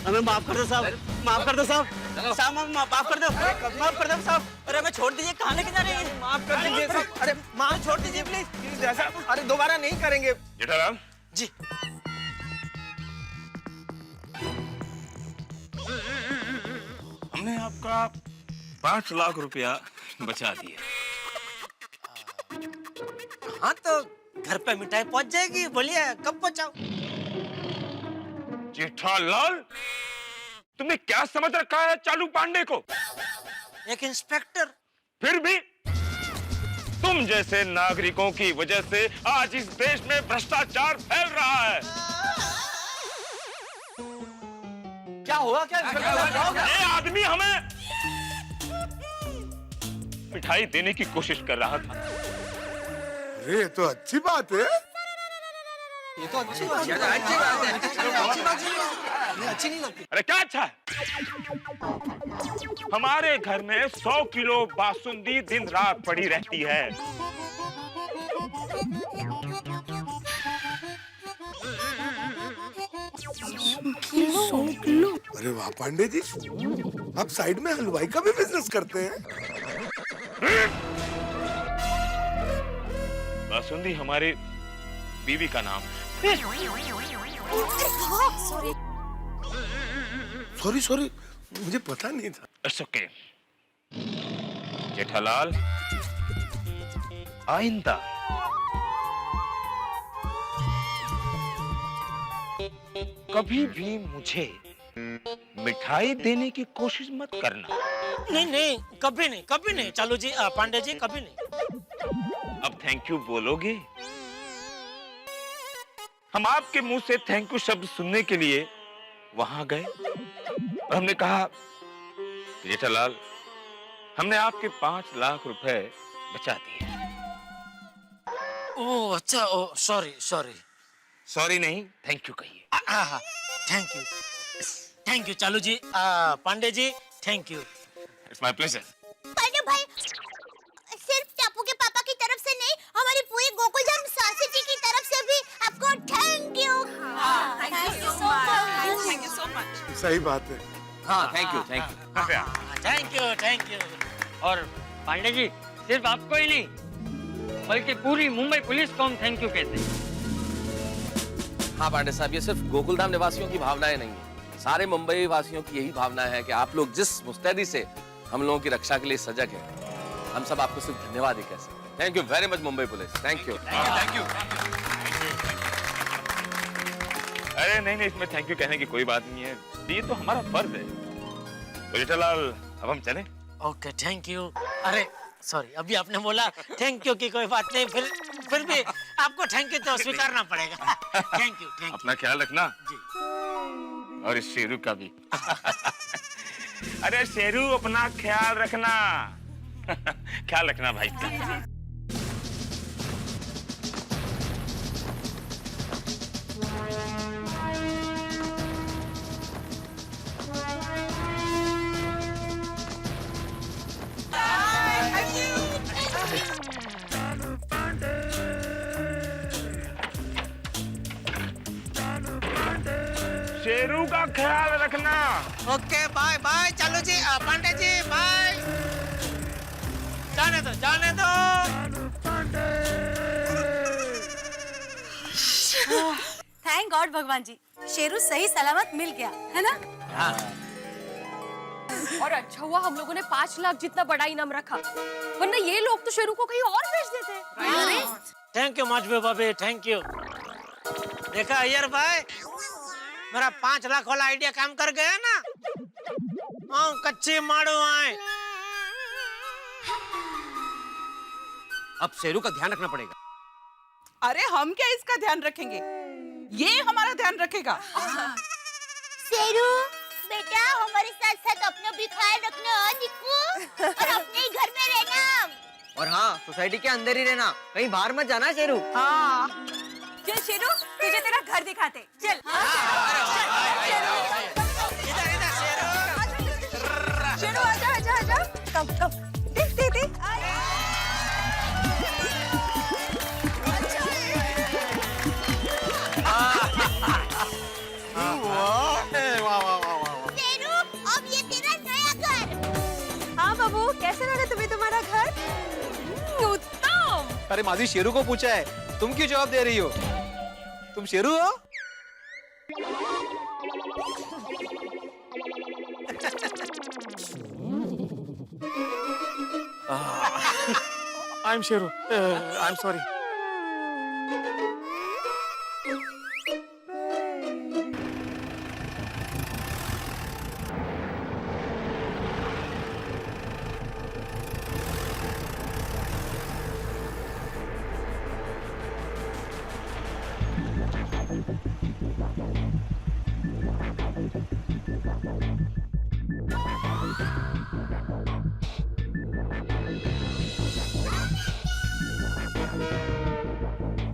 हमें माफ कर दो साहब, माफ कर दो साहब, साहब माफ कर दो, माफ कर दो साहब। अरे हमें छोड़ दीजिए, कहाँ लेके जा रहे हैं? माफ कर दीजिए साहब। अरे माफ छोड़ दीजिए प्लीज। ऐसा अरे दोबारा नहीं करेंगे। जेठालाल जी। हमने आपका 5 लाख रुपया बचा दिया। हाँ, तो घर पे मिठाई पहुंच जाएगी। बोलिए कब पहुंचाओ? जेठालाल, तुमने क्या समझ रखा है चालू पांडे को? एक इंस्पेक्टर। फिर भी तो तुम जैसे नागरिकों की वजह से आज इस देश में भ्रष्टाचार फैल रहा है। क्या हुआ? क्या ये आदमी हमें मिठाई देने की कोशिश कर रहा था। अरे ये तो अच्छी बात है। ये तो अच्छी बात है। अच्छी बात है। अच्छी बात है। अच्छी नहीं लगती। अरे क्या अच्छा है? हमारे घर में 100 किलो बासुंदी दिन रात पड़ी रहती है। अरे वाह पांडे जी, आप साइड में हलवाई का भी बिजनेस करते हैं? बासुंदी हमारी बीवी का नाम है। सॉरी सॉरी, मुझे पता नहीं था। It's okay. जेठालाल, आइंदा कभी भी मुझे मिठाई देने की कोशिश मत करना। नहीं नहीं, कभी नहीं, कभी नहीं। चालू जी, पांडे जी, कभी नहीं। अब थैंक यू बोलोगे? हम आपके मुंह से थैंक यू शब्द सुनने के लिए वहां गए और हमने कहा, जेठालाल, हमने आपके 5 लाख रुपए बचा दिए। ओह अच्छा, ओह सॉरी सॉरी। सॉरी नहीं, थैंक यू कहिए। थैंक यू, थैंक यू चालू जी। Pandey ji, thank you. It's my pleasure. Pandey भाई, सिर्फ टापू के पापा की तरफ से नहीं, हमारी पूरी गोकुलधाम सोसाइटी की तरफ से भी आपको thank you. Thank you so much. सही बात है। हाँ, thank you, thank you. Thank you, thank you. और पांडे जी, सिर्फ आपको ही नहीं बल्कि पूरी मुंबई पुलिस को हम थैंक यू कहते हैं। हाँ पांडे साहब, ये सिर्फ गोकुलधाम निवासियों की भावनाएं नहीं है, सारे मुंबई वासियों की यही भावना है कि आप लोग जिस मुस्तैदी से हम लोगों की रक्षा के लिए सजग हैं, हम सब आपको सिर्फ धन्यवाद ही कह सकते हैं। Thank you very much Mumbai police, thank you. Thank you. अरे नहीं नहीं, इसमें थैंक यू कहने की कोई बात नहीं है, ये तो हमारा फर्ज है। तो जेठालाल, अब हम चलें? Okay, thank you. अरे सॉरी, अभी आपने बोला थैंक यू की कोई बात नहीं, फिर भी आपको थैंक यू तो स्वीकारना पड़ेगा। Thank you, thank you. अपना ख्याल रखना जी। और इस शेरू का भी। अरे शेरू, अपना ख्याल रखना। ख्याल रखना भाई का। शेरू का ख्याल रखना। ओके, बाय बाय चालू जी, पांडे जी, बाय। जाने दो, जाने दो। थैंक गॉड भगवान जी, शेरू सही सलामत मिल गया, है ना? हाँ। और अच्छा हुआ हम लोगों ने 5 लाख जितना बड़ा इनाम रखा, वरना ये लोग तो शेरू को कहीं और भेज देते। थैंक यू माजबे बाबे, थैंक यू। देखा अय्यर भाई, मेरा 5 लाख वाला आइडिया काम कर गया ना। कच्चे माड़ो आए। अब शेरू का ध्यान रखना पड़ेगा। अरे हम क्या इसका ध्यान रखेंगे, ये हमारा ध्यान रखेगा। शेरू बेटा, हमारे साथ साथ अपना भी ख्याल रखना निक्कू, और अपने ही घर में रहना। और हाँ, सोसाइटी के अंदर ही रहना, कहीं बाहर मत जाना शेरू। हाँ। चल शेरू, तुझे तेरा घर दिखाते। चल। शेरू आजा आजा आजा। कम कम। देख देख देख। शेरू, अब ये तेरा नया घर। हाँ बाबू, कैसे लगा तुम्हें तुम्हारा घर? उत्तम। अरे माधवी, शेरू को पूछा है, तुम क्यों जवाब दे रही हो? तुम शेरू हो? I am Sheru, I am sorry.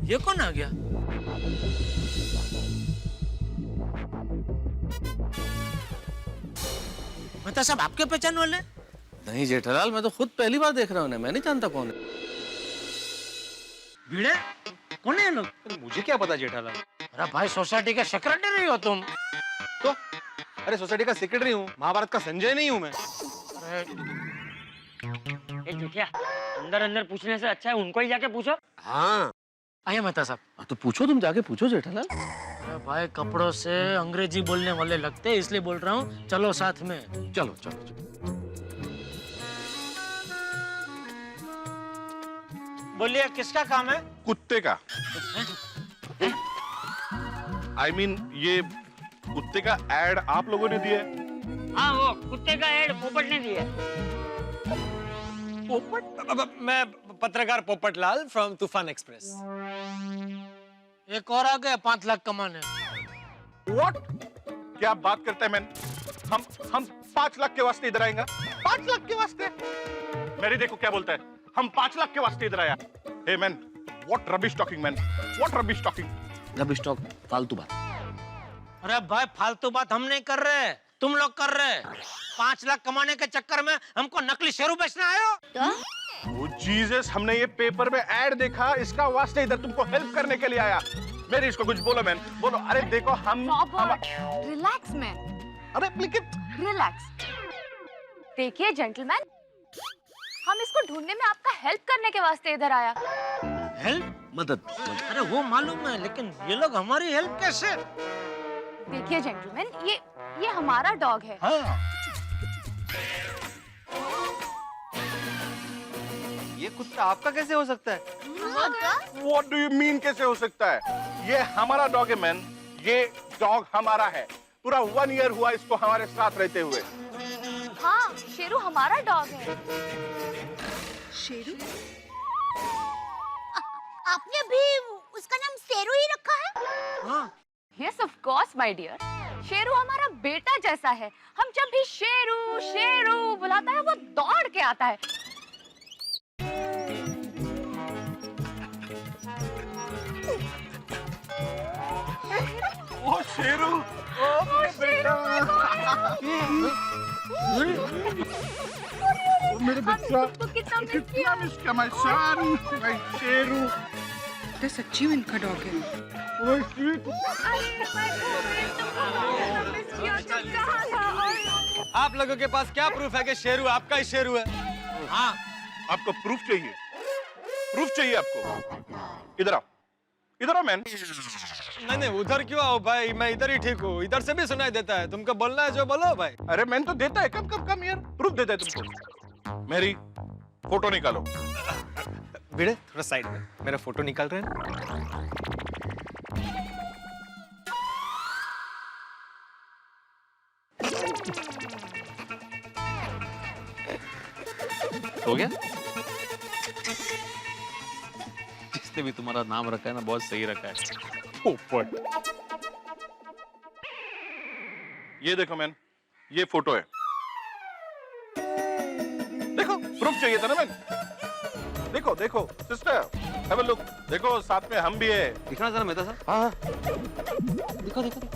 ये कौन आ गया? मेहता साहब आपके पहचान वाले? नहीं जेठालाल, मैं तो खुद पहली बार देख रहा हूँ, मैं नहीं जानता कौन है। भिड़े कौन है ये लोग? मुझे क्या पता जेठालाल। अरे भाई सोसाइटी के सेक्रेटरी हो तुम? तो अरे सोसाइटी का सेक्रेटरी हूँ, महाभारत का संजय नहीं हूँ मैं। ए जेठिया, अंदर अंदर पूछने से अच्छा है उनको ही जाके पूछो। हाँ आइए मेहता साहब। तो पूछो, तुम जाके पूछो जेठालाल। अरे भाई कपड़ों से अंग्रेजी बोलने वाले लगते हैं, इसलिए बोल रहा हूँ, चलो साथ में। चलो चलो चलो। बोलिए किसका काम है? कुत्ते का। I mean, ये कुत्ते का एड आप लोगों ने दिया है? हाँ वो कुत्ते का एड पोपट ने दिया। पोपट? मैं पत्रकार पोपट लाल फ्रॉम तूफान एक्सप्रेस। एक और आ गया 5 लाख कमाने। What? क्या बात करते हैं मैन? हम 5 लाख के वास्ते इधर आएंगे? 5 लाख के वास्ते? मेरी देखो क्या बोलता है, हम 5 लाख के वास्ते इधर आया। Hey man, what rubbish talking man? What rubbish talking? Rubbish talk, फालतू बात। अरे भाई फालतू बात हम नहीं कर रहे, तुम लोग कर रहे। 5 लाख कमाने के चक्कर में हमको नकली शेरू बेचने आए हो? वो जीसस, हमने ये पेपर में एड देखा, इसका वास्ते इधर तुमको हेल्प करने के लिए आया। मेरी इसको कुछ बोलो मैन, बोलो। अरे देखो हम रिलैक्स मैन। अरे लेकिन रिलैक्स। देखिए जेंटलमैन, हम इसको ढूंढने में आपका हेल्प करने के वास्ते इधर आया। हेल्प? मदद। अरे वो मालूम है, लेकिन ये लोग हमारी हेल्प कैसे? देखिए जेंटलमैन, ये हमारा डॉग है। हाँ। ये कुत्ता आपका कैसे हो सकता है? What do you mean कैसे हो सकता है? ये हमारा डॉग है मैन, ये डॉग हमारा है। पूरा 1 ईयर हुआ इसको हमारे साथ रहते हुए। हाँ, शेरू हमारा डॉग है। शेरू? आपने भी उसका नाम शेरू ही रखा है? हाँ। Yes, of course, my dear. Sheru हमारा बेटा जैसा है। हम जब भी शेरू शेरू बुलाता है, वो दौड़ के आता है। ओ शेरू, ओ बेटा, मेरे बच्चा, कितना मिस किया माय सन, माय शेरू। तो सच्ची में इनका डॉग है। ओ स्वीट। आप लोगों के पास क्या प्रूफ है कि शेरू आपका ही शेरू है? हाँ। आपको प्रूफ चाहिए? प्रूफ चाहिए आपको? इधर आओ, इधर आओ मैन। नहीं उधर क्यों आओ भाई, मैं इधर ही ठीक हूँ। इधर से भी सुनाई देता है। तुमको बोलना है जो बोलो भाई। अरे मैन तो देता है, कम यार, प्रूफ देता है तुमको। मेरी फोटो निकालो। भिड़े थोड़ा साइड में, मेरा फोटो निकाल रहे हैं। हो गया? जिसने भी तुम्हारा नाम रखा है ना, बहुत सही रखा है, पोपट। ये देखो मैन, ये फोटो है। देखो, प्रूफ चाहिए था ना मैन। देखो देखो सिस्टर, हैव अ लुक। देखो साथ में हम भी है। दिखना जरा मेहता साहब। हाँ, दिखो दिखो दिखो।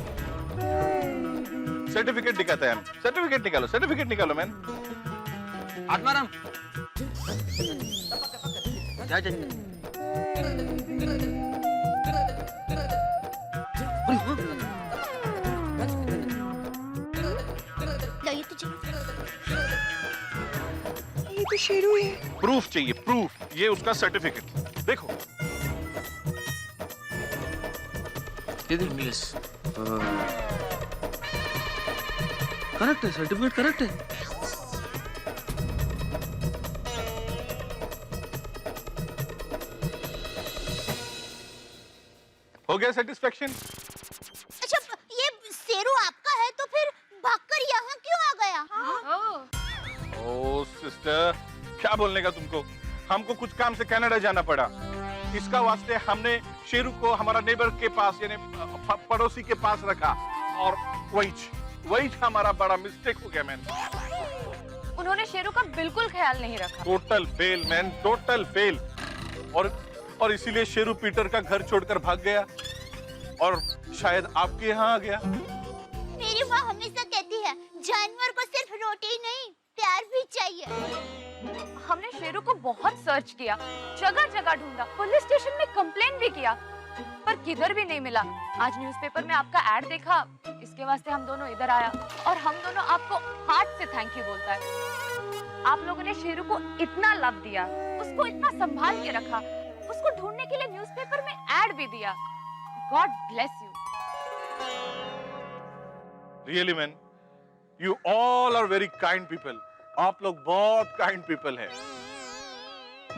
सर्टिफिकेट दिखाते हैं हम। सर्टिफिकेट निकालो मैन। आत्माराम जा जा। ये तुझे ये तो शेरू है। प्रूफ चाहिए, प्रूफ। ये उसका सर्टिफिकेट देखो। इंग्लिश करेक्ट है, सर्टिफिकेट करेक्ट है। हो गया सेटिस्फेक्शन? अच्छा, ये शेरू आपका है तो फिर भागकर यहाँ क्यों आ गया? ओ सिस्टर, क्या बोलने का तुमको? हमको कुछ काम से कनाडा जाना पड़ा। इसका वास्ते हमने शेरू को हमारा नेबर के पास, यानी पड़ोसी के पास रखा, और वही हमारा बड़ा मिस्टेक हो गया मैन। उन्होंने शेरू का बिल्कुल ख्याल नहीं रखा। Total fail man, total fail. और इसीलिए शेरू पीटर का घर छोड़कर भाग गया और शायद आपके यहाँ आ गया। मेरी माँ हमेशा कहती है जानवर को सिर्फ रोटी नहीं प्यार भी चाहिए। हमने शेरू को बहुत सर्च किया, जगह जगह ढूंढा, पुलिस स्टेशन में कंप्लेन भी किया, पर किधर भी नहीं मिला। आज न्यूज़पेपर में आपका ऐड देखा, इसके वास्ते हम दोनों इधर आया और हम दोनों आपको हार्ट से थैंक यू बोलता है। आप लोगों ने शेरू को इतना लव दिया, उसको इतना संभाल के रखा, उसको ढूंढने के लिए न्यूज़पेपर में ऐड भी दिया। God bless you. Really man, you all are very kind people. आप लोग बहुत काइंड पीपल हैं,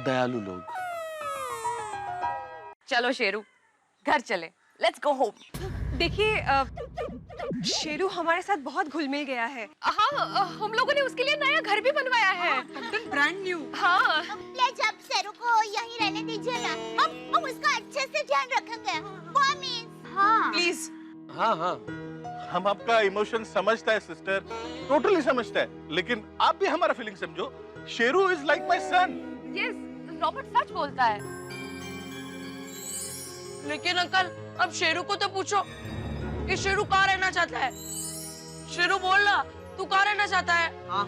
दयालु लोग। चलो शेरू, घर चले, लेट्स गो होम। देखिए शेरू हमारे साथ बहुत घुल मिल गया है। हाँ, हम लोगों ने उसके लिए नया घर भी बनवाया है, ब्रांड न्यू। हाँ। प्लीज आप शेरू को यहीं रहने दीजिए ना, हम उसका अच्छे से ध्यान रखेंगे। प्रॉमिस। हाँ प्लीज। हाँ हाँ, हम आपका इमोशन समझता है सिस्टर, टोटली समझता है, लेकिन आप भी हमारा फीलिंग समझो। Sheru is like my son. Yes, Robert सच बोलता है। लेकिन अंकल, अब शेरू को तो पूछो कि शेरू कहाँ रहना चाहता है। शेरू बोल ना, तू कहाँ रहना चाहता है? हाँ